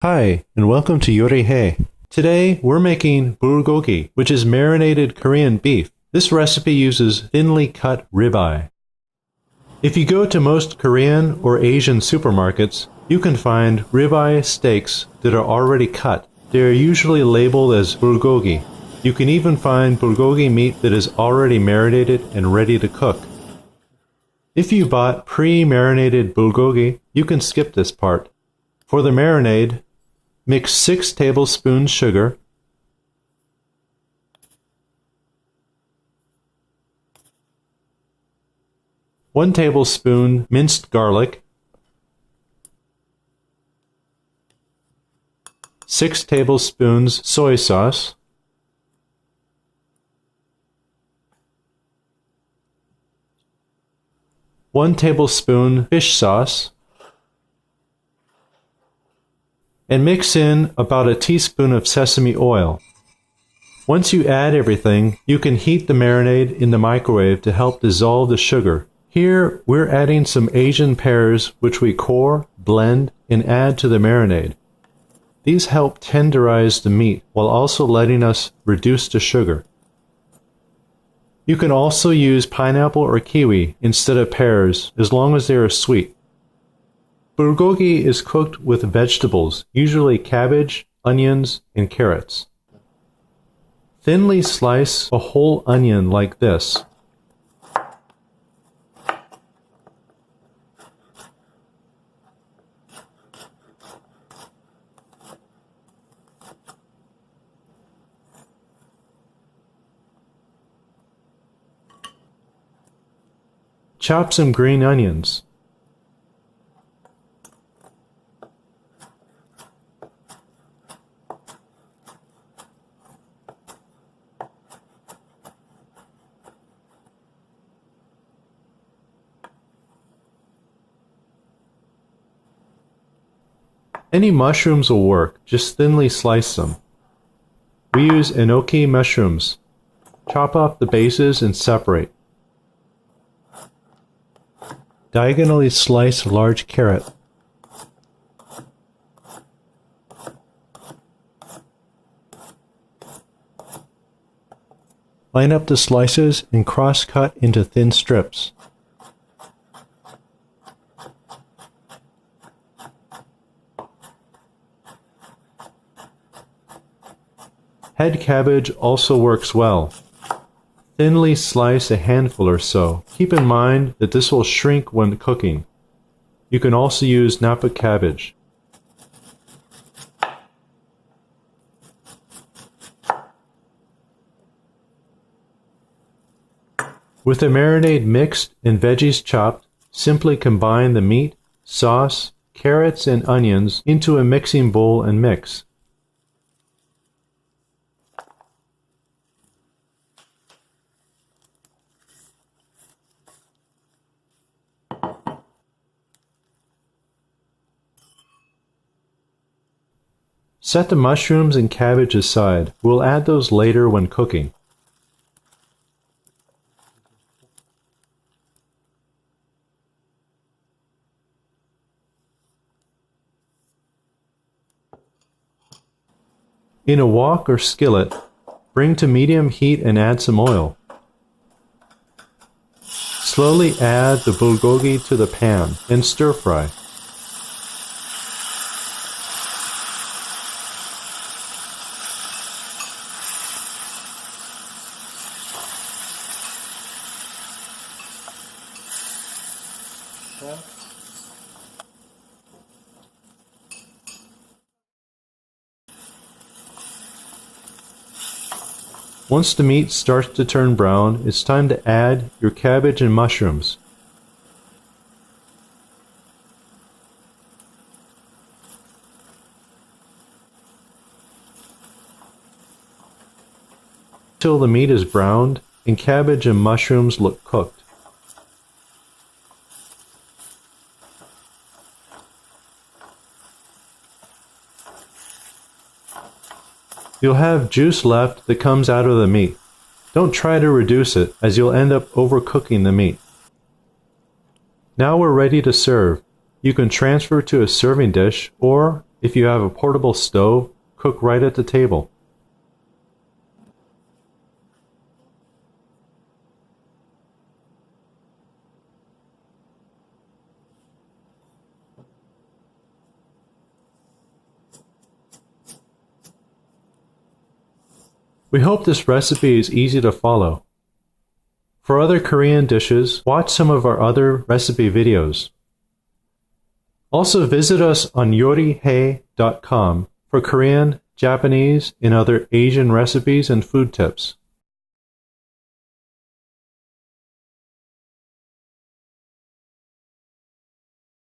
Hi, and welcome to Ribeye. Today, we're making Bulgogi, which is marinated Korean beef. This recipe uses thinly cut ribeye. If you go to most Korean or Asian supermarkets, you can find ribeye steaks that are already cut. They are usually labeled as Bulgogi. You can even find Bulgogi meat that is already marinated and ready to cook. If you bought pre-marinated Bulgogi, you can skip this part. For the marinade, mix 6 tablespoons sugar, 1 tablespoon minced garlic, 6 tablespoons soy sauce, 1 tablespoon fish sauce, and mix in about a teaspoon of sesame oil. Once you add everything, you can heat the marinade in the microwave to help dissolve the sugar. Here, we're adding some Asian pears which we core, blend, and add to the marinade. These help tenderize the meat while also letting us reduce the sugar. You can also use pineapple or kiwi instead of pears as long as they are sweet. Bulgogi is cooked with vegetables, usually cabbage, onions, and carrots. Thinly slice a whole onion like this. Chop some green onions. Any mushrooms will work, just thinly slice them. We use enoki mushrooms. Chop off the bases and separate. Diagonally slice a large carrot. Line up the slices and cross-cut into thin strips. Head cabbage also works well. Thinly slice a handful or so. Keep in mind that this will shrink when cooking. You can also use napa cabbage. With the marinade mixed and veggies chopped, simply combine the meat, sauce, carrots, and onions into a mixing bowl and mix. Set the mushrooms and cabbage aside. We'll add those later when cooking. In a wok or skillet, bring to medium heat and add some oil. Slowly add the bulgogi to the pan and stir fry. Once the meat starts to turn brown, it's time to add your cabbage and mushrooms. Until the meat is browned and cabbage and mushrooms look cooked. You'll have juice left that comes out of the meat. Don't try to reduce it, as you'll end up overcooking the meat. Now we're ready to serve. You can transfer to a serving dish or If you have a portable stove, cook right at the table. We hope this recipe is easy to follow. For other Korean dishes, watch some of our other recipe videos. Also visit us on yorihae.com for Korean, Japanese, and other Asian recipes and food tips.